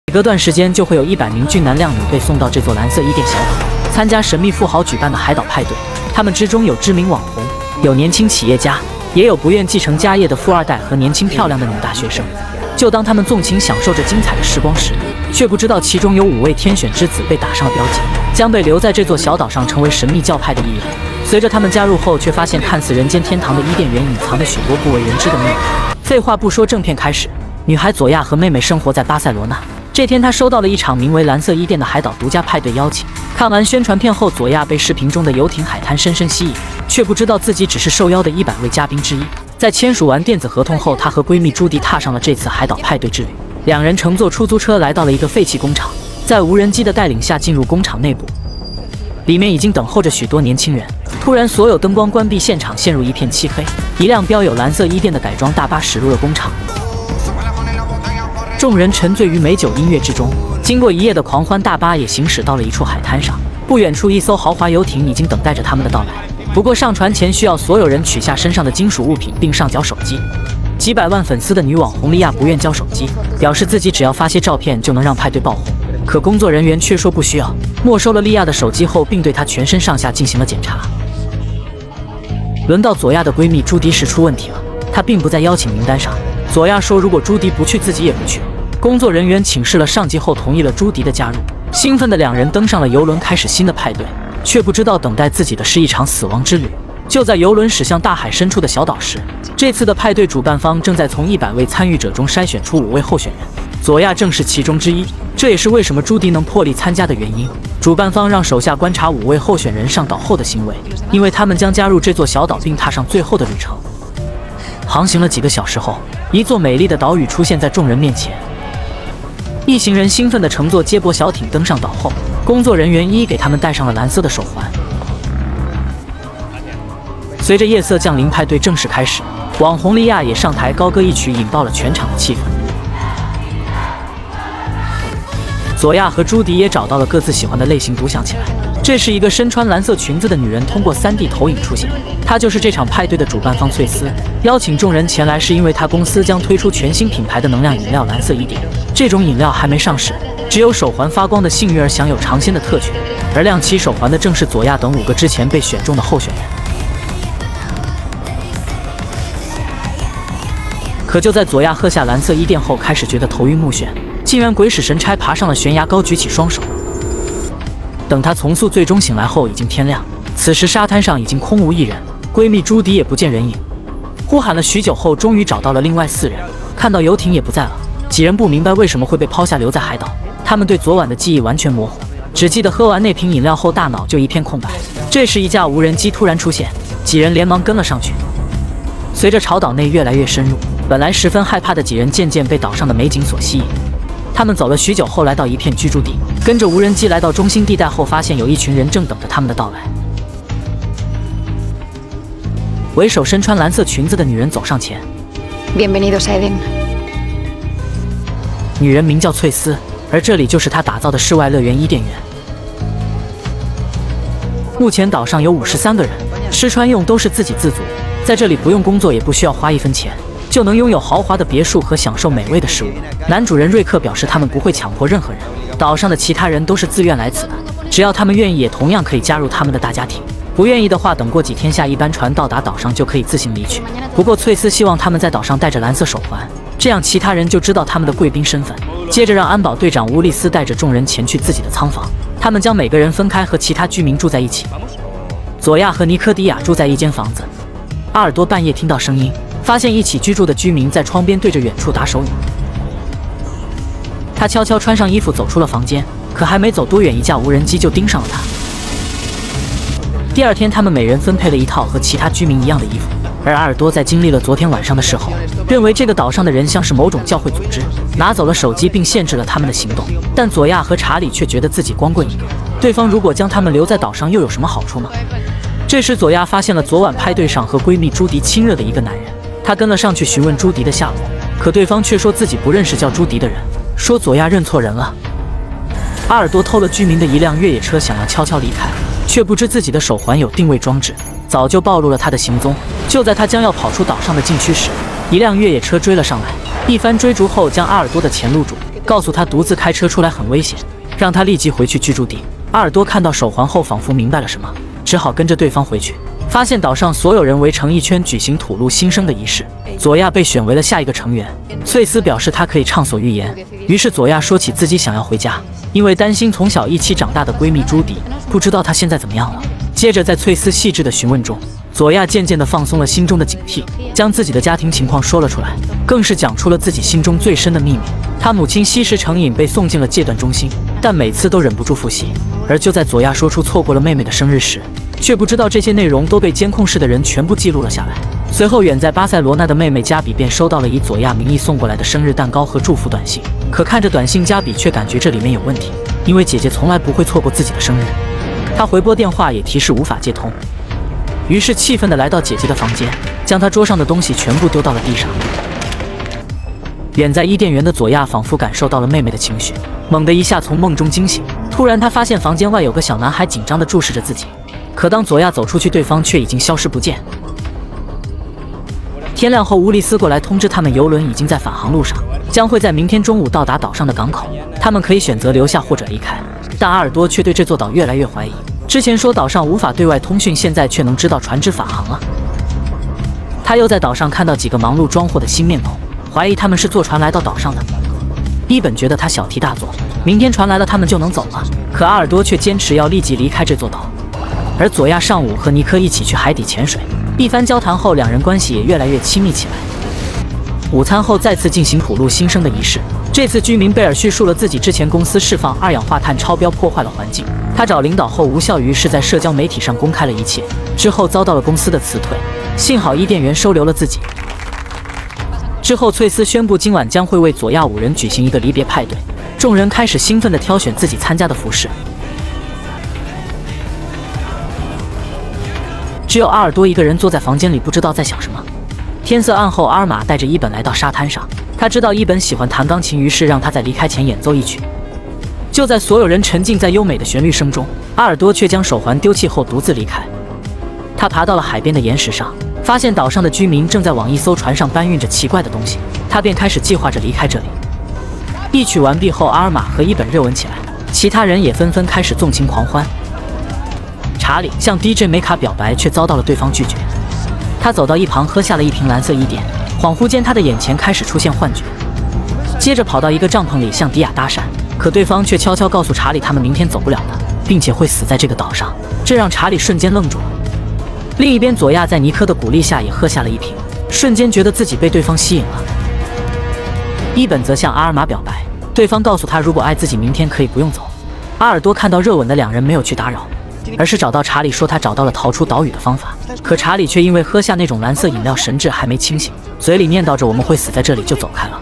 每隔段时间就会有100名俊男靓女被送到这座蓝色伊甸小岛，参加神秘富豪举办的海岛派对。他们之中有知名网红，有年轻企业家，也有不愿继承家业的富二代和年轻漂亮的女大学生。就当他们纵情享受着精彩的时光时，却不知道其中有5位天选之子被打上了标记，将被留在这座小岛上成为神秘教派的一员。随着他们加入后，却发现看似人间天堂的伊甸园隐藏着许多不为人知的秘密。废话不说，正片开始。女孩佐亚和妹妹生活在巴塞罗那。这天，她收到了一场名为蓝色伊甸的海岛独家派对邀请。看完宣传片后，佐亚被视频中的游艇海滩深深吸引，却不知道自己只是受邀的100位嘉宾之一。在签署完电子合同后，她和闺蜜朱迪踏上了这次海岛派对之旅。两人乘坐出租车来到了一个废弃工厂，在无人机的带领下进入工厂内部，里面已经等候着许多年轻人。突然，所有灯光关闭，现场陷入一片漆黑。一辆标有蓝色伊甸的改装大巴驶入了工厂。众人沉醉于美酒音乐之中，经过一夜的狂欢，大巴也行驶到了一处海滩上。不远处，一艘豪华游艇已经等待着他们的到来。不过上船前需要所有人取下身上的金属物品并上缴手机。几百万粉丝的女网红莉亚不愿交手机，表示自己只要发些照片就能让派对爆红。可工作人员却说不需要，没收了莉亚的手机后，并对她全身上下进行了检查。轮到佐亚的闺蜜朱迪时出问题了，她并不在邀请名单上。佐亚说如果朱迪不去，自己也不去。工作人员请示了上级后，同意了朱迪的加入。兴奋的两人登上了游轮，开始新的派对，却不知道等待自己的是一场死亡之旅。就在游轮驶向大海深处的小岛时，这次的派对主办方正在从100位参与者中筛选出5位候选人，佐亚正是其中之一。这也是为什么朱迪能破例参加的原因。主办方让手下观察5位候选人上岛后的行为，因为他们将加入这座小岛并踏上最后的旅程。航行了几个小时后，一座美丽的岛屿出现在众人面前。一行人兴奋地乘坐接驳小艇登上岛后，工作人员一一给他们戴上了蓝色的手环。随着夜色降临，派对正式开始。网红莉亚也上台高歌一曲，引爆了全场的气氛。佐亚和朱迪也找到了各自喜欢的类型，独享起来。这是一个身穿蓝色裙子的女人通过3D 投影出现，她就是这场派对的主办方翠丝。邀请众人前来是因为她公司将推出全新品牌的能量饮料蓝色伊甸。这种饮料还没上市，只有手环发光的幸运儿享有尝鲜的特权，而亮起手环的正是佐亚等5个之前被选中的候选人。可就在佐亚喝下蓝色伊甸后，开始觉得头晕目眩，竟然鬼使神差爬上了悬崖，高举起双手。等她从宿最终醒来后，已经天亮。此时沙滩上已经空无一人，闺蜜朱迪也不见人影。呼喊了许久后，终于找到了另外4人，看到游艇也不在了。几人不明白为什么会被抛下留在海岛，他们对昨晚的记忆完全模糊，只记得喝完那瓶饮料后大脑就一片空白。这时一架无人机突然出现，几人连忙跟了上去。随着朝岛内越来越深入，本来十分害怕的几人渐渐被岛上的美景所吸引。他们走了许久后，来到一片居住地，跟着无人机来到中心地带后，发现有一群人正等着他们的到来。为首身穿蓝色裙子的女人走上前。Bienvenidos a Eden。女人名叫翠丝，而这里就是她打造的室外乐园伊甸园。目前岛上有53个人，吃穿用都是自给自足，在这里不用工作，也不需要花1分钱，就能拥有豪华的别墅和享受美味的食物。男主人瑞克表示，他们不会强迫任何人，岛上的其他人都是自愿来此的，只要他们愿意，也同样可以加入他们的大家庭。不愿意的话，等过几天下一班船到达岛上就可以自行离去。不过翠丝希望他们在岛上带着蓝色手环，这样其他人就知道他们的贵宾身份。接着让安保队长乌利斯带着众人前去自己的仓房，他们将每个人分开，和其他居民住在一起。佐亚和尼科迪亚住在一间房子。阿尔多半夜听到声音，发现一起居住的居民在窗边对着远处打手语。他悄悄穿上衣服走出了房间，可还没走多远，一架无人机就盯上了他。第二天，他们每人分配了一套和其他居民一样的衣服。而阿尔多在经历了昨天晚上的事后，认为这个岛上的人像是某种教会组织，拿走了手机并限制了他们的行动。但佐亚和查理却觉得自己光棍一个，对方如果将他们留在岛上又有什么好处呢？这时佐亚发现了昨晚派对上和闺蜜朱迪亲热的一个男人，她跟了上去询问朱迪的下落，可对方却说自己不认识叫朱迪的人，说佐亚认错人了。阿尔多偷了居民的一辆越野车，想要悄悄离开，却不知自己的手环有定位装置，早就暴露了他的行踪。就在他将要跑出岛上的禁区时，一辆越野车追了上来，一番追逐后将阿尔多的前路主告诉他独自开车出来很危险，让他立即回去居住地。阿尔多看到手环后，仿佛明白了什么，只好跟着对方回去。发现岛上所有人围成一圈举行吐露新生的仪式，佐亚被选为了下一个成员。翠丝表示她可以畅所欲言，于是佐亚说起自己想要回家，因为担心从小一起长大的闺蜜朱迪，不知道她现在怎么样了。接着在翠丝细致的询问中，佐亚渐渐地放松了心中的警惕，将自己的家庭情况说了出来，更是讲出了自己心中最深的秘密。她母亲吸食成瘾，被送进了戒断中心，但每次都忍不住复习。而就在佐亚说出错过了妹妹的生日时，却不知道这些内容都被监控室的人全部记录了下来。随后，远在巴塞罗那的妹妹加比便收到了以佐亚名义送过来的生日蛋糕和祝福短信。可看着短信，加比却感觉这里面有问题，因为姐姐从来不会错过自己的生日。她回拨电话也提示无法接通，于是气愤地来到姐姐的房间，将她桌上的东西全部丢到了地上。远在伊甸园的佐亚仿佛感受到了妹妹的情绪，猛地一下从梦中惊醒。突然，她发现房间外有个小男孩紧张地注视着自己。可当佐亚走出去，对方却已经消失不见。天亮后，乌利斯过来通知他们，游轮已经在返航路上，将会在明天中午到达岛上的港口。他们可以选择留下或者离开。但阿尔多却对这座岛越来越怀疑。之前说岛上无法对外通讯，现在却能知道船只返航了。他又在岛上看到几个忙碌装货的新面孔，怀疑他们是坐船来到岛上的。伊本觉得他小题大做，明天船来了他们就能走了。可阿尔多却坚持要立即离开这座岛。而佐亚上午和尼克一起去海底潜水，一番交谈后，两人关系也越来越亲密起来。午餐后再次进行吐露新生的仪式，这次居民贝尔叙述了自己之前公司释放二氧化碳超标，破坏了环境。他找领导后无效，于是在社交媒体上公开了一切，之后遭到了公司的辞退。幸好伊甸园收留了自己。之后，翠丝宣布今晚将会为佐亚5人举行一个离别派对，众人开始兴奋地挑选自己参加的服饰。只有阿尔多一个人坐在房间里，不知道在想什么。天色暗后，阿尔玛带着伊本来到沙滩上，他知道伊本喜欢弹钢琴，于是让他在离开前演奏一曲。就在所有人沉浸在优美的旋律声中，阿尔多却将手环丢弃后独自离开。他爬到了海边的岩石上，发现岛上的居民正在往一艘船上搬运着奇怪的东西，他便开始计划着离开这里。一曲完毕后，阿尔玛和伊本热吻起来，其他人也纷纷开始纵情狂欢。查理向 DJ 梅卡表白，却遭到了对方拒绝。他走到一旁，喝下了一瓶蓝色伊甸，恍惚间他的眼前开始出现幻觉，接着跑到一个帐篷里向迪亚搭讪，可对方却悄悄告诉查理他们明天走不了了，并且会死在这个岛上，这让查理瞬间愣住了。另一边，佐亚在尼克的鼓励下也喝下了一瓶，瞬间觉得自己被对方吸引了。伊本则向阿尔玛表白，对方告诉他如果爱自己，明天可以不用走。阿尔多看到热吻的两人，没有去打扰，而是找到查理说他找到了逃出岛屿的方法。可查理却因为喝下那种蓝色饮料，神志还没清醒，嘴里念叨着我们会死在这里，就走开了。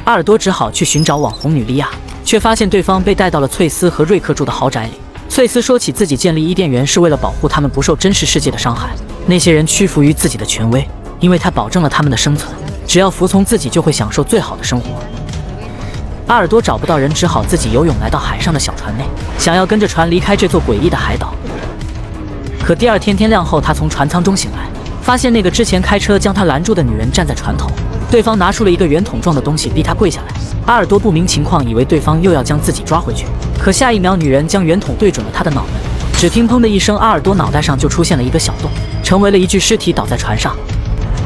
阿尔多只好去寻找网红女莉亚，却发现对方被带到了翠丝和瑞克住的豪宅里。翠丝说起自己建立伊甸园是为了保护他们不受真实世界的伤害，那些人屈服于自己的权威，因为他保证了他们的生存，只要服从自己就会享受最好的生活。阿尔多找不到人，只好自己游泳来到海上的小船内，想要跟着船离开这座诡异的海岛。可第二天天亮后，他从船舱中醒来，发现那个之前开车将他拦住的女人站在船头，对方拿出了一个圆筒状的东西逼他跪下来。阿尔多不明情况，以为对方又要将自己抓回去，可下一秒女人将圆筒对准了他的脑门，只听砰的一声，阿尔多脑袋上就出现了一个小洞，成为了一具尸体倒在船上。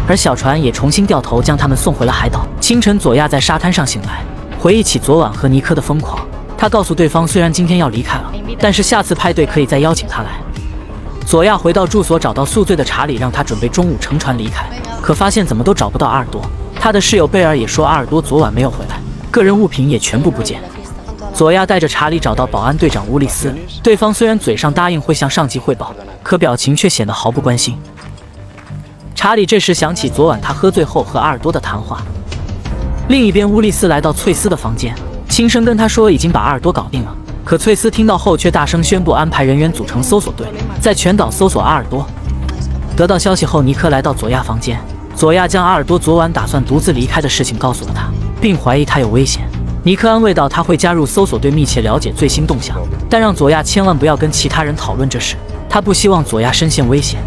而小船也重新掉头将他们送回了海岛。清晨，佐亚在沙滩上醒来，回忆起昨晚和尼克的疯狂，他告诉对方虽然今天要离开了，但是下次派对可以再邀请他来。佐亚回到住所，找到宿醉的查理，让他准备中午乘船离开，可发现怎么都找不到阿尔多。他的室友贝尔也说阿尔多昨晚没有回来，个人物品也全部不见。佐亚带着查理找到保安队长乌利斯，对方虽然嘴上答应会向上级汇报，可表情却显得毫不关心。查理这时想起昨晚他喝醉后和阿尔多的谈话。另一边，乌利斯来到翠丝的房间，轻声跟他说已经把阿尔多搞定了。可翠丝听到后却大声宣布安排人员组成搜索队，在全岛搜索阿尔多。得到消息后，尼克来到佐亚房间，佐亚将阿尔多昨晚打算独自离开的事情告诉了他，并怀疑他有危险。尼克安慰道他会加入搜索队，密切了解最新动向，但让佐亚千万不要跟其他人讨论这事，他不希望佐亚身陷危险。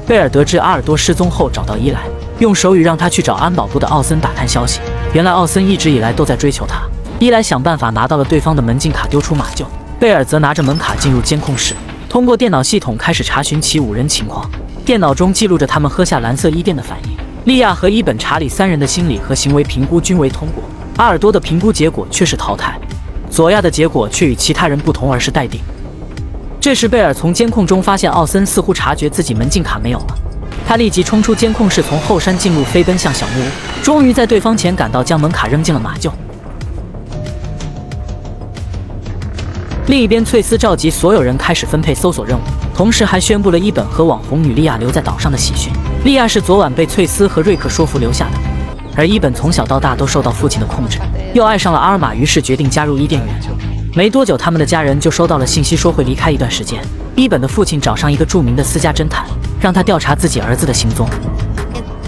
贝尔得知阿尔多失踪后，找到伊莱，用手语让他去找安保部的奥森打探消息。原来奥森一直以来都在追求她，一来想办法拿到了对方的门禁卡丢出马厩，贝尔则拿着门卡进入监控室，通过电脑系统开始查询其5人情况。电脑中记录着他们喝下蓝色伊甸的反应。利亚和伊本、查理3人的心理和行为评估均为通过，阿尔多的评估结果却是淘汰，佐亚的结果却与其他人不同，而是待定。这时贝尔从监控中发现奥森似乎察觉自己门禁卡没有了，他立即冲出监控室，从后山进入，飞奔向小木屋，终于在对方前赶到，将门卡扔进了马厩。另一边，翠丝召集所有人开始分配搜索任务，同时还宣布了伊本和网红女莉亚留在岛上的喜讯。莉亚是昨晚被翠丝和瑞克说服留下的，而伊本从小到大都受到父亲的控制，又爱上了阿尔玛，于是决定加入伊甸园。没多久，他们的家人就收到了信息，说会离开一段时间。伊本的父亲找上一个著名的私家侦探，让他调查自己儿子的行踪。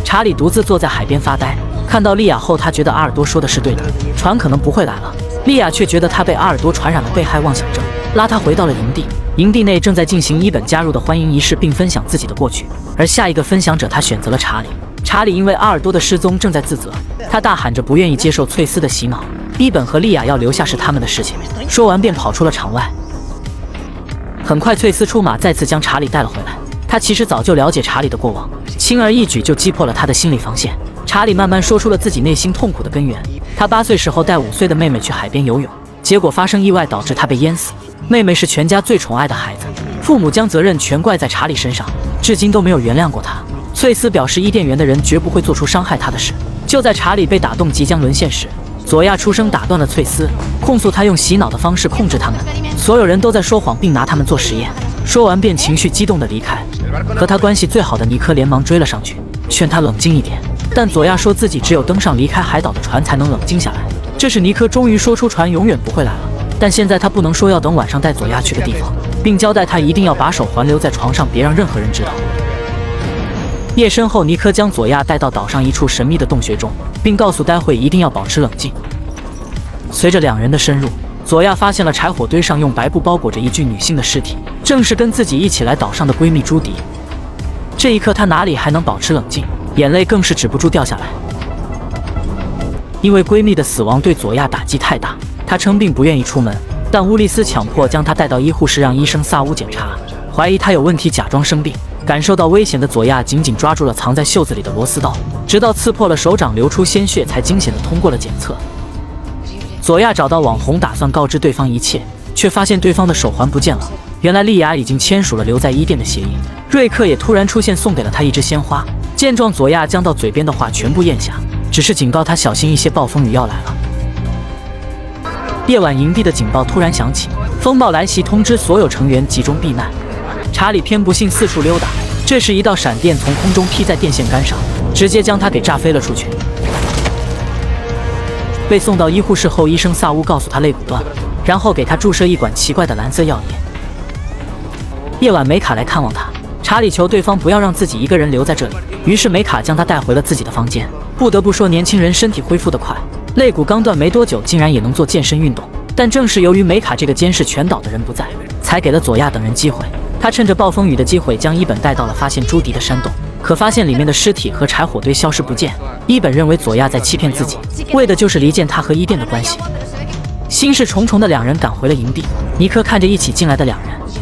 查理独自坐在海边发呆，看到莉亚后，他觉得阿尔多说的是对的，船可能不会来了。莉亚却觉得他被阿尔多传染了被害妄想症，拉他回到了营地。营地内正在进行伊本加入的欢迎仪式，并分享自己的过去。而下一个分享者，他选择了查理。查理因为阿尔多的失踪正在自责，他大喊着不愿意接受翠丝的洗脑。伊本和莉亚要留下是他们的事情，说完便跑出了场外。很快，翠丝出马，再次将查理带了回来。他其实早就了解查理的过往，轻而易举就击破了他的心理防线。查理慢慢说出了自己内心痛苦的根源。他8岁时候带5岁的妹妹去海边游泳，结果发生意外，导致她被淹死。妹妹是全家最宠爱的孩子，父母将责任全怪在查理身上，至今都没有原谅过他。翠丝表示伊甸园的人绝不会做出伤害他的事。就在查理被打动即将沦陷时，佐亚出声打断了翠丝，控诉他用洗脑的方式控制他们，所有人都在说谎，并拿他们做实验。说完便情绪激动地离开。和他关系最好的尼科连忙追了上去，劝他冷静一点。但佐亚说自己只有登上离开海岛的船才能冷静下来。这时尼科终于说出船永远不会来了，但现在他不能说，要等晚上带佐亚去的地方，并交代他一定要把手环留在床上，别让任何人知道。夜深后，尼科将佐亚带到岛上一处神秘的洞穴中，并告诉待会一定要保持冷静。随着2人的深入，佐亚发现了柴火堆上用白布包裹着一具女性的尸体，正是跟自己一起来岛上的闺蜜朱迪。这一刻，她哪里还能保持冷静，眼泪更是止不住掉下来。因为闺蜜的死亡对佐亚打击太大，她称病不愿意出门，但乌利斯强迫将她带到医护室，让医生萨乌检查，怀疑她有问题，假装生病。感受到危险的佐亚紧紧抓住了藏在袖子里的螺丝刀，直到刺破了手掌，流出鲜血，才惊险地通过了检测。佐亚找到网红，打算告知对方一切，却发现对方的手环不见了。原来莉亚已经签署了留在伊甸的协议。瑞克也突然出现，送给了他一支鲜花。见状，佐亚将到嘴边的话全部咽下，只是警告他小心一些，暴风雨要来了。夜晚，营地的警报突然响起，风暴来袭，通知所有成员集中避难。查理偏不信，四处溜达。这时，一道闪电从空中劈在电线杆上，直接将他给炸飞了出去。被送到医护室后，医生萨乌告诉他肋骨断了，然后给他注射一管奇怪的蓝色药液。夜晚，梅卡来看望他，查理求对方不要让自己一个人留在这里，于是梅卡将他带回了自己的房间。不得不说，年轻人身体恢复得快，肋骨刚断没多久，竟然也能做健身运动。但正是由于梅卡这个监视全岛的人不在，才给了佐亚等人机会。他趁着暴风雨的机会，将伊本带到了发现朱迪的山洞，可发现里面的尸体和柴火堆消失不见。伊本认为佐亚在欺骗自己，为的就是离间他和伊甸的关系。心事重重的2人赶回了营地。尼克看着一起进来的2人，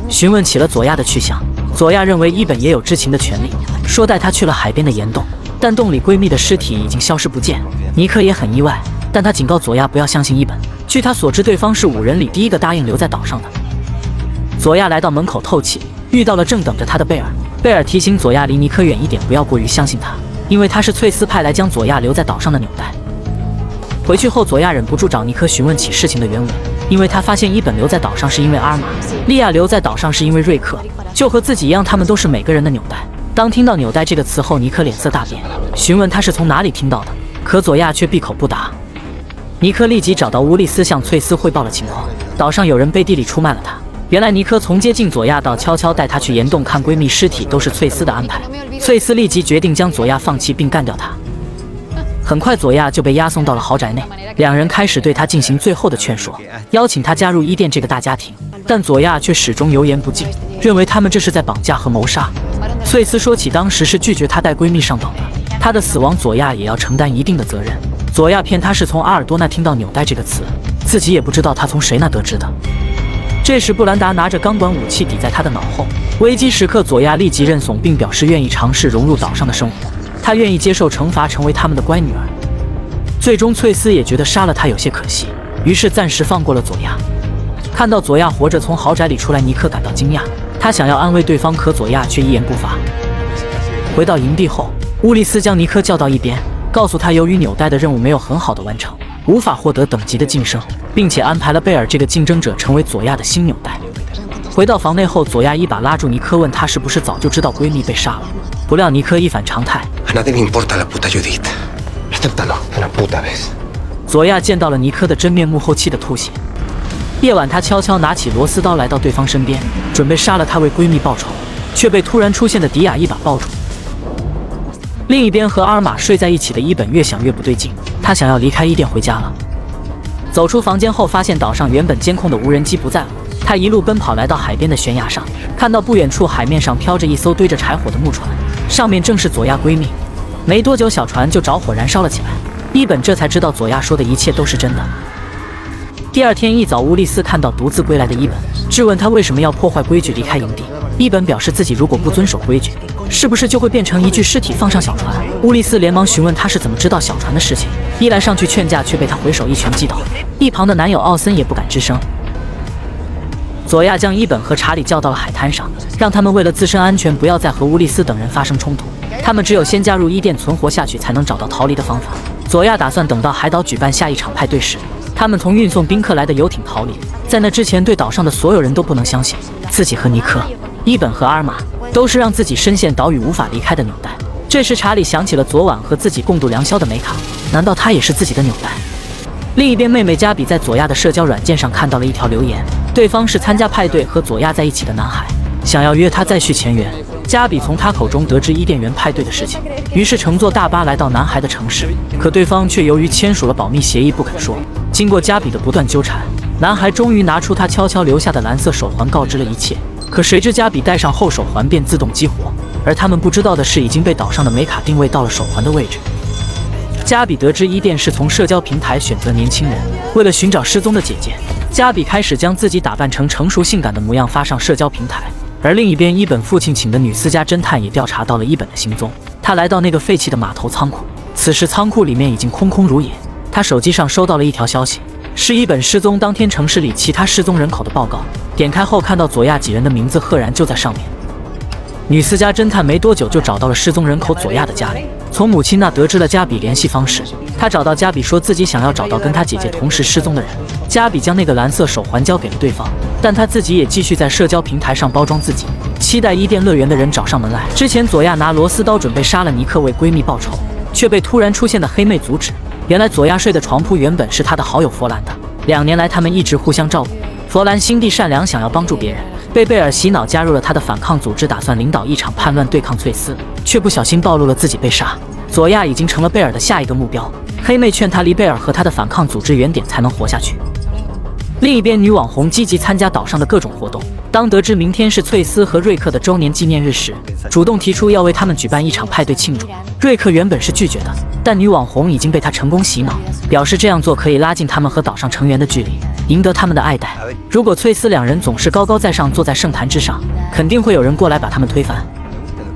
询问起了佐亚的去向。佐亚认为伊本也有知情的权利，说带他去了海边的岩洞，但洞里闺蜜的尸体已经消失不见。尼克也很意外，但他警告佐亚不要相信伊本。据他所知，对方是5人里第一个答应留在岛上的。佐亚来到门口透气，遇到了正等着他的贝尔。贝尔提醒佐亚离尼克远一点，不要过于相信他，因为他是翠丝派来将佐亚留在岛上的纽带。回去后，佐亚忍不住找尼克询问起事情的原委，因为他发现伊本留在岛上是因为阿尔玛，莉亚留在岛上是因为瑞克，就和自己一样，他们都是每个人的纽带。当听到纽带这个词后，尼克脸色大变，询问他是从哪里听到的，可佐亚却闭口不答。尼克立即找到乌利斯，向翠丝汇报了情况，岛上有人背地里出卖了他。原来尼克从接近佐亚到悄悄带她去岩洞看闺蜜尸体，都是翠丝的安排。翠丝立即决定将佐亚放弃并干掉她。很快，佐亚就被押送到了豪宅内，2人开始对她进行最后的劝说，邀请她加入伊甸这个大家庭。但佐亚却始终油盐不进，认为他们这是在绑架和谋杀。翠丝说起当时是拒绝她带闺蜜上岛的，她的死亡佐亚也要承担一定的责任。佐亚骗他是从阿尔多那听到纽带这个词，自己也不知道他从谁那得知的。这时布兰达拿着钢管武器抵在他的脑后，危机时刻佐亚立即认怂，并表示愿意尝试融入岛上的生活，他愿意接受惩罚，成为他们的乖女儿。最终翠丝也觉得杀了他有些可惜，于是暂时放过了佐亚。看到佐亚活着从豪宅里出来，尼克感到惊讶，他想要安慰对方，可佐亚却一言不发。回到营地后，乌利斯将尼克叫到一边，告诉他由于纽带的任务没有很好的完成，无法获得等级的晋升，并且安排了贝尔这个竞争者成为佐亚的新纽带。回到房内后，佐亚一把拉住尼克，问他是不是早就知道闺蜜被杀了。不料尼克一反常态，佐亚见到了尼克的真面目后气得吐血。夜晚，他悄悄拿起螺丝刀来到对方身边，准备杀了他为闺蜜报仇，却被突然出现的迪亚一把抱住。另一边和阿尔玛睡在一起的伊本越想越不对劲，他想要离开伊甸回家了。走出房间后，发现岛上原本监控的无人机不在了。他一路奔跑来到海边的悬崖上，看到不远处海面上飘着一艘堆着柴火的木船，上面正是佐亚闺蜜。没多久，小船就着火燃烧了起来。伊本这才知道佐亚说的一切都是真的。第二天一早，乌利斯看到独自归来的伊本，质问他为什么要破坏规矩离开营地。伊本表示自己如果不遵守规矩，是不是就会变成一具尸体放上小船？乌利斯连忙询问他是怎么知道小船的事情，伊莱上去劝架，却被他回手一拳击倒。一旁的男友奥森也不敢吱声。佐亚将伊本和查理叫到了海滩上，让他们为了自身安全不要再和乌利斯等人发生冲突。他们只有先加入伊甸存活下去，才能找到逃离的方法。佐亚打算等到海岛举办下一场派对时，他们从运送宾客来的游艇逃离。在那之前，对岛上的所有人都不能相信自己和尼克、伊本和阿尔玛都是让自己深陷岛屿无法离开的纽带。这时查理想起了昨晚和自己共度良宵的梅卡，难道他也是自己的纽带？另一边，妹妹加比在佐亚的社交软件上看到了一条留言，对方是参加派对和佐亚在一起的男孩，想要约他再续前缘。加比从他口中得知伊甸园派对的事情，于是乘坐大巴来到男孩的城市，可对方却由于签署了保密协议不肯说。经过加比的不断纠缠，男孩终于拿出他悄悄留下的蓝色手环，告知了一切。可谁知加比戴上后手环便自动激活，而他们不知道的是，已经被岛上的梅卡定位到了手环的位置。加比得知伊甸是从社交平台选择年轻人，为了寻找失踪的姐姐，加比开始将自己打扮成成熟性感的模样发上社交平台。而另一边，伊本父亲请的女私家侦探也调查到了伊本的行踪。他来到那个废弃的码头仓库，此时仓库里面已经空空如也。他手机上收到了一条消息，是伊本失踪当天城市里其他失踪人口的报告。点开后看到佐亚几人的名字赫然就在上面。女私家侦探没多久就找到了失踪人口佐亚的家里，从母亲那得知了加比联系方式。他找到加比，说自己想要找到跟他姐姐同时失踪的人。加比将那个蓝色手环交给了对方，但他自己也继续在社交平台上包装自己，期待伊甸乐园的人找上门来。之前佐亚拿螺丝刀准备杀了尼克为闺蜜报仇，却被突然出现的黑妹阻止。原来佐亚睡的床铺原本是她的好友佛兰的，2年来他们一直互相照顾。佛兰心地善良，想要帮助别人，被贝尔洗脑加入了他的反抗组织，打算领导一场叛乱对抗翠丝，却不小心暴露了自己被杀。佐亚已经成了贝尔的下一个目标，黑妹劝他离贝尔和他的反抗组织远点才能活下去。另一边，女网红积极参加岛上的各种活动。当得知明天是翠丝和瑞克的周年纪念日时，主动提出要为他们举办一场派对庆祝。瑞克原本是拒绝的，但女网红已经被他成功洗脑，表示这样做可以拉近他们和岛上成员的距离，赢得他们的爱戴。如果翠丝2人总是高高在上坐在圣坛之上，肯定会有人过来把他们推翻。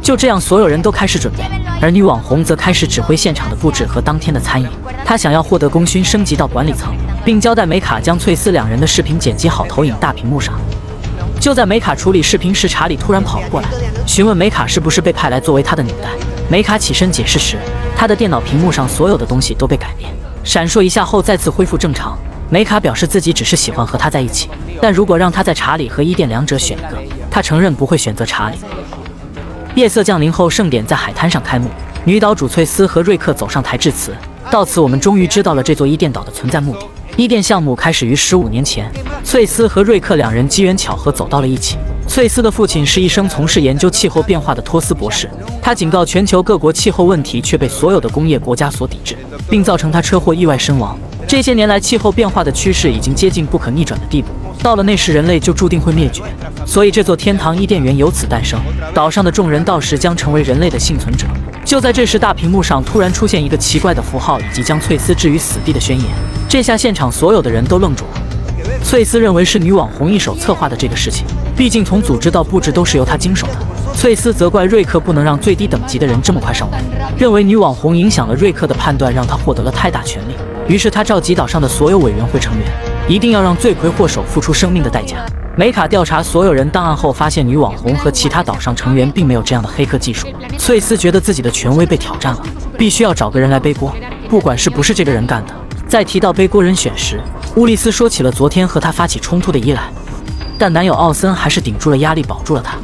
就这样，所有人都开始准备，而女网红则开始指挥现场的布置和当天的餐饮。她想要获得功勋升级到管理层，并交代梅卡将翠丝2人的视频剪辑好投影大屏幕上。就在梅卡处理视频时，查理突然跑了过来，询问梅卡是不是被派来作为他的纽带。梅卡起身解释时，他的电脑屏幕上所有的东西都被改变，闪烁一下后再次恢复正常。梅卡表示自己只是喜欢和他在一起，但如果让他在查理和伊甸2者选一个，他承认不会选择查理。夜色降临后，盛典在海滩上开幕，女岛主翠丝和瑞克走上台致辞。到此，我们终于知道了这座伊甸岛的存在目的。伊甸项目开始于15年前，翠丝和瑞克2人机缘巧合走到了一起。翠丝的父亲是一生从事研究气候变化的托斯博士，他警告全球各国气候问题，却被所有的工业国家所抵制，并造成他车祸意外身亡。这些年来，气候变化的趋势已经接近不可逆转的地步，到了那时人类就注定会灭绝。所以这座天堂伊甸园由此诞生，岛上的众人到时将成为人类的幸存者。就在这时，大屏幕上突然出现一个奇怪的符号以及将翠丝置于死地的宣言。这下现场所有的人都愣住了。翠丝认为是女网红一手策划的这个事情，毕竟从组织到布置都是由她经手的。翠丝责怪瑞克不能让最低等级的人这么快上位，认为女网红影响了瑞克的判断，让他获得了太大权力。于是他召集岛上的所有委员会成员，一定要让罪魁祸首付出生命的代价。梅卡调查所有人档案后，发现女网红和其他岛上成员并没有这样的黑客技术。翠丝觉得自己的权威被挑战了，必须要找个人来背锅，不管是不是这个人干的。在提到背锅人选时，乌丽丝说起了昨天和她发起冲突的伊莱，但男友奥森还是顶住了压力保住了她。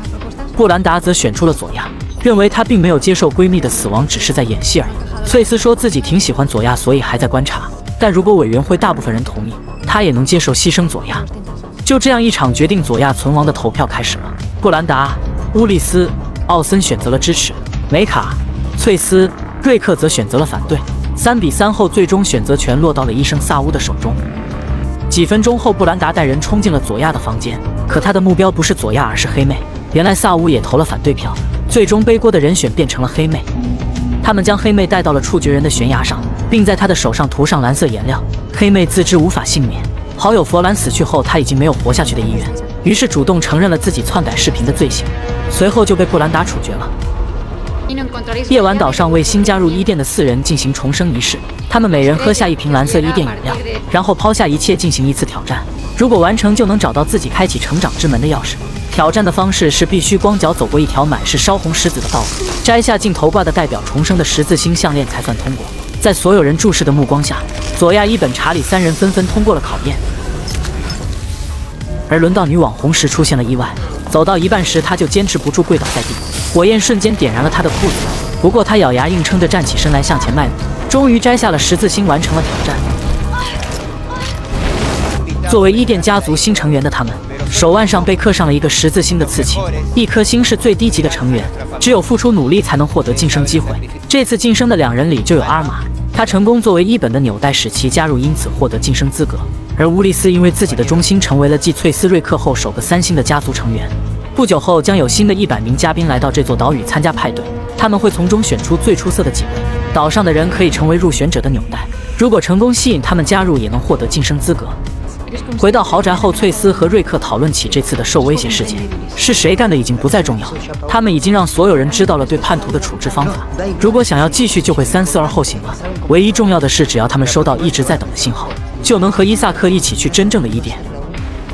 布兰达则选出了佐亚，认为她并没有接受闺蜜的死亡，只是在演戏而已。翠丝说自己挺喜欢佐亚，所以还在观察，但如果委员会大部分人同意，她也能接受牺牲佐亚。就这样，一场决定佐亚存亡的投票开始了。布兰达、乌丽丝、奥森选择了支持，梅卡、翠丝、瑞克则选择了反对。3比3后，最终选择权落到了医生萨乌的手中。几分钟后，布兰达带人冲进了佐亚的房间，可他的目标不是佐亚，而是黑妹。原来萨乌也投了反对票，最终背锅的人选变成了黑妹。他们将黑妹带到了处决人的悬崖上，并在她的手上涂上蓝色颜料。黑妹自知无法幸免，好友佛兰死去后，她已经没有活下去的意愿，于是主动承认了自己篡改视频的罪行，随后就被布兰达处决了。夜晚岛上为新加入伊甸的4人进行重生仪式，他们每人喝下1瓶蓝色伊甸饮料，然后抛下一切进行一次挑战，如果完成就能找到自己开启成长之门的钥匙。挑战的方式是必须光脚走过一条满是烧红石子的道路，摘下镜头挂的代表重生的十字星项链才算通过。在所有人注视的目光下，佐亚、伊本、查理3人纷纷通过了考验。而轮到女网红时出现了意外，走到一半时她就坚持不住跪倒在地，火焰瞬间点燃了她的裤子，不过她咬牙硬撑着站起身来向前迈步，终于摘下了十字星，完成了挑战。作为伊甸家族新成员的他们，手腕上被刻上了一个十字星的刺青，一颗星是最低级的成员，只有付出努力才能获得晋升机会。这次晋升的2人里就有阿尔玛，他成功作为伊本的纽带使其加入，因此获得晋升资格。而乌利斯因为自己的忠心，成为了继翠丝、瑞克后首个3星的家族成员。不久后，将有新的100名嘉宾来到这座岛屿参加派对，他们会从中选出最出色的几位，岛上的人可以成为入选者的纽带，如果成功吸引他们加入，也能获得晋升资格。回到豪宅后，翠丝和瑞克讨论起这次的受威胁事件，是谁干的已经不再重要，他们已经让所有人知道了对叛徒的处置方法，如果想要继续就会3思而后行了。唯一重要的是，只要他们收到一直在等的信号，就能和伊萨克一起去真正的伊甸。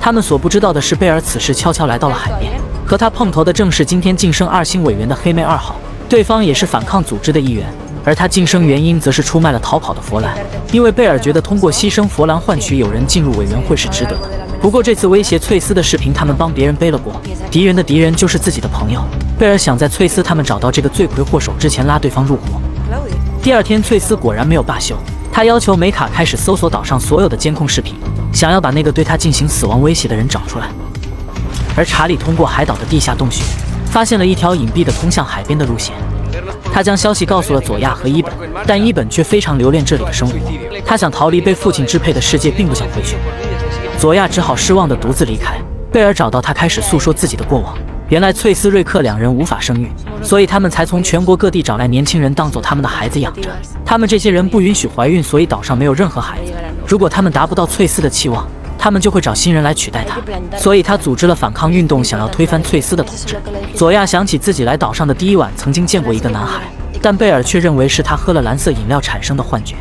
他们所不知道的是，贝尔此时悄悄来到了海边，和他碰头的正是今天晋升2星委员的黑妹2号，对方也是反抗组织的一员。而他晋升原因则是出卖了逃跑的佛兰，因为贝尔觉得通过牺牲佛兰换取有人进入委员会是值得的。不过这次威胁翠丝的视频，他们帮别人背了锅，敌人的敌人就是自己的朋友。贝尔想在翠丝他们找到这个罪魁祸首之前拉对方入伙。第2天，翠丝果然没有罢休，他要求梅卡开始搜索岛上所有的监控视频，想要把那个对他进行死亡威胁的人找出来。而查理通过海岛的地下洞穴，发现了一条隐蔽的通向海边的路线。他将消息告诉了佐亚和伊本，但伊本却非常留恋这里的生活，他想逃离被父亲支配的世界，并不想回去。佐亚只好失望地独自离开。贝尔找到他，开始诉说自己的过往。原来翠丝、瑞克2人无法生育，所以他们才从全国各地找来年轻人当做他们的孩子养着。他们这些人不允许怀孕，所以岛上没有任何孩子。如果他们达不到翠丝的期望，他们就会找新人来取代他，所以他组织了反抗运动，想要推翻翠丝的统治。佐亚想起自己来岛上的第1晚曾经见过一个男孩，但贝尔却认为是他喝了蓝色饮料产生的幻觉。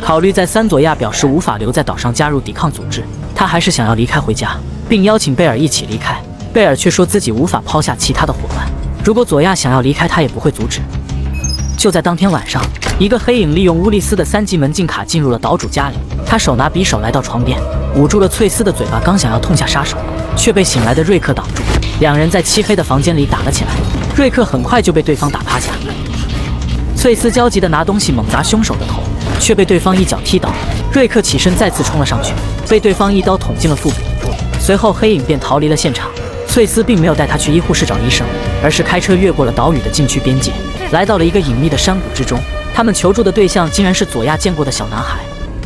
考虑再三，佐亚表示无法留在岛上加入抵抗组织，他还是想要离开回家，并邀请贝尔一起离开。贝尔却说自己无法抛下其他的伙伴，如果佐亚想要离开，他也不会阻止。就在当天晚上，一个黑影利用乌利斯的3级门禁卡进入了岛主家里，他手拿匕首来到床边，捂住了翠丝的嘴巴，刚想要痛下杀手，却被醒来的瑞克挡住。2人在漆黑的房间里打了起来，瑞克很快就被对方打趴下。翠丝焦急地拿东西猛砸凶手的头，却被对方一脚踢倒。瑞克起身再次冲了上去，被对方一刀捅进了腹部。随后黑影便逃离了现场。翠丝并没有带他去医护室找医生，而是开车越过了岛屿的禁区边界，来到了一个隐秘的山谷之中。他们求助的对象竟然是佐亚见过的小男孩。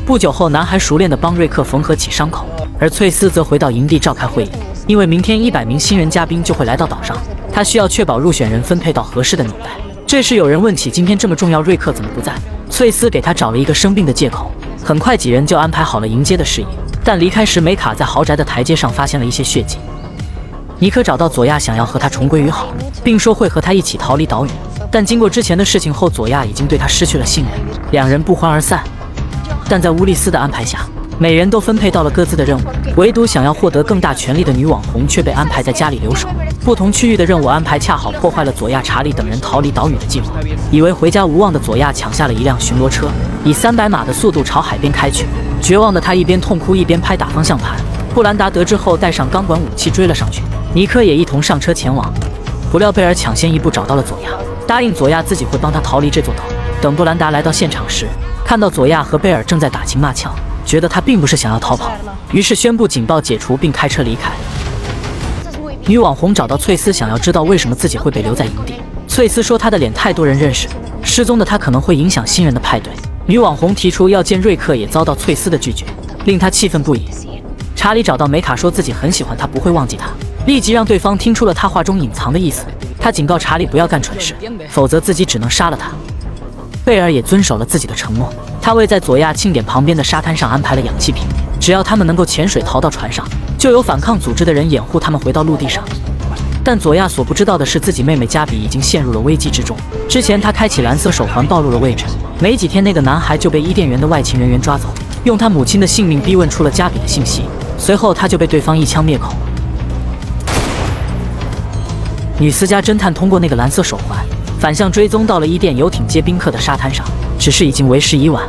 不久后，男孩熟练地帮瑞克缝合起伤口，而翠丝则回到营地召开会议，因为明天100名新人嘉宾就会来到岛上，他需要确保入选人分配到合适的纽带。这时有人问起今天这么重要，瑞克怎么不在？翠丝给他找了一个生病的借口。很快几人就安排好了迎接的事宜。但离开时，梅卡在豪宅的台阶上发现了一些血迹。尼克找到佐亚，想要和他重归于好，并说会和他一起逃离岛屿。但经过之前的事情后，佐亚已经对他失去了信任，两人不欢而散。但在乌利斯的安排下，每人都分配到了各自的任务，唯独想要获得更大权力的女网红却被安排在家里留守。不同区域的任务安排恰好破坏了佐亚、查理等人逃离岛屿的计划。以为回家无望的佐亚抢下了一辆巡逻车，以300码的速度朝海边开去。绝望的他一边痛哭一边拍打方向盘。布兰达得知后带上钢管武器追了上去，尼克也一同上车前往。不料贝尔抢先一步找到了佐亚，答应佐亚自己会帮他逃离这座岛。等布兰达来到现场时，看到佐亚和贝尔正在打情骂俏，觉得他并不是想要逃跑，于是宣布警报解除并开车离开。女网红找到翠丝，想要知道为什么自己会被留在营地。翠丝说她的脸太多人认识，失踪的她可能会影响新人的派对。女网红提出要见瑞克，也遭到翠丝的拒绝，令她气愤不已。查理找到梅卡，说自己很喜欢她，不会忘记她，立即让对方听出了他话中隐藏的意思。他警告查理不要干蠢事，否则自己只能杀了他。贝尔也遵守了自己的承诺，他为在佐亚庆典旁边的沙滩上安排了氧气瓶，只要他们能够潜水逃到船上，就有反抗组织的人掩护他们回到陆地上。但佐亚所不知道的是，自己妹妹加比已经陷入了危机之中。之前他开启蓝色手环暴露了位置，没几天那个男孩就被伊甸园的外勤人员抓走，用他母亲的性命逼问出了加比的信息，随后他就被对方一枪灭口。女私家侦探通过那个蓝色手环反向追踪到了伊甸游艇接宾客的沙滩上，只是已经为时已晚。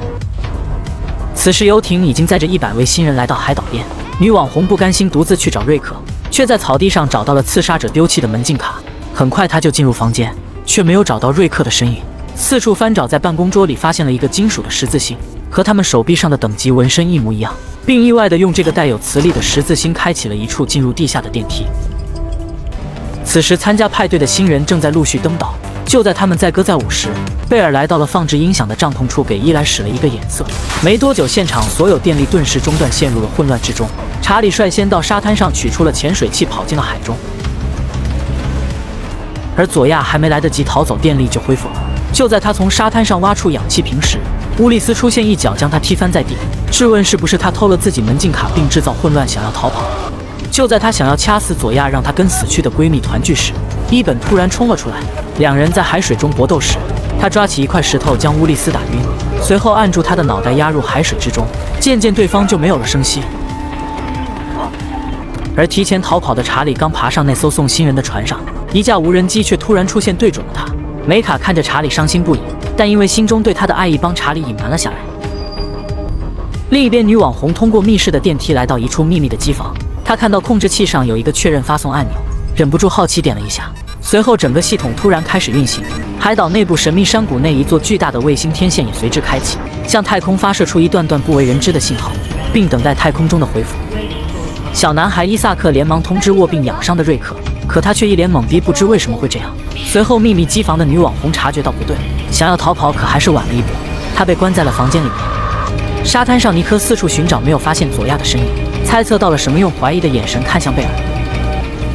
此时游艇已经载着100位新人来到海岛边，女网红不甘心独自去找瑞克，却在草地上找到了刺杀者丢弃的门禁卡。很快他就进入房间，却没有找到瑞克的身影，四处翻找，在办公桌里发现了一个金属的十字星，和他们手臂上的等级纹身一模一样，并意外地用这个带有磁力的十字星开启了一处进入地下的电梯。此时参加派对的新人正在陆续登岛，就在他们载歌载舞时，贝尔来到了放置音响的帐篷处，给伊莱使了一个眼色。没多久，现场所有电力顿时中断，陷入了混乱之中。查理率先到沙滩上取出了潜水器，跑进了海中。而佐亚还没来得及逃走，电力就恢复了。就在他从沙滩上挖出氧气瓶时，乌利斯出现一脚将他踢翻在地，质问是不是他偷了自己门禁卡并制造混乱，想要逃跑。就在他想要掐死佐亚，让她跟死去的闺蜜团聚时，伊本突然冲了出来。两人在海水中搏斗时，他抓起一块石头将乌利斯打晕，随后按住他的脑袋压入海水之中，渐渐对方就没有了声息。而提前逃跑的查理刚爬上那艘送新人的船上，一架无人机却突然出现对准了他。梅卡看着查理伤心不已，但因为心中对他的爱意，帮查理隐瞒了下来。另一边，女网红通过密室的电梯来到一处秘密的机房，她看到控制器上有一个确认发送按钮，忍不住好奇点了一下。随后整个系统突然开始运行，海岛内部神秘山谷内一座巨大的卫星天线也随之开启，向太空发射出一段段不为人知的信号，并等待太空中的回复。小男孩伊萨克连忙通知卧病养伤的瑞克，可他却一脸懵逼，不知为什么会这样。随后秘密机房的女网红察觉到不对，想要逃跑，可还是晚了一步，她被关在了房间里面。沙滩上，尼克四处寻找，没有发现佐亚的身影，猜测到了什么，用怀疑的眼神看向贝尔。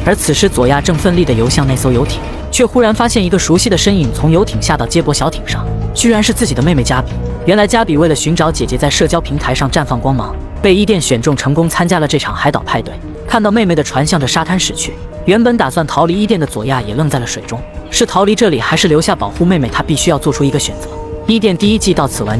而此时佐亚正奋力地游向那艘游艇，却忽然发现一个熟悉的身影从游艇下到接驳小艇上，居然是自己的妹妹加比。原来加比为了寻找姐姐，在社交平台上绽放光芒，被伊甸选中，成功参加了这场海岛派对。看到妹妹的船向着沙滩驶去，原本打算逃离伊甸的佐亚也愣在了水中，是逃离这里还是留下保护妹妹，她必须要做出一个选择。伊甸第1季到此完结。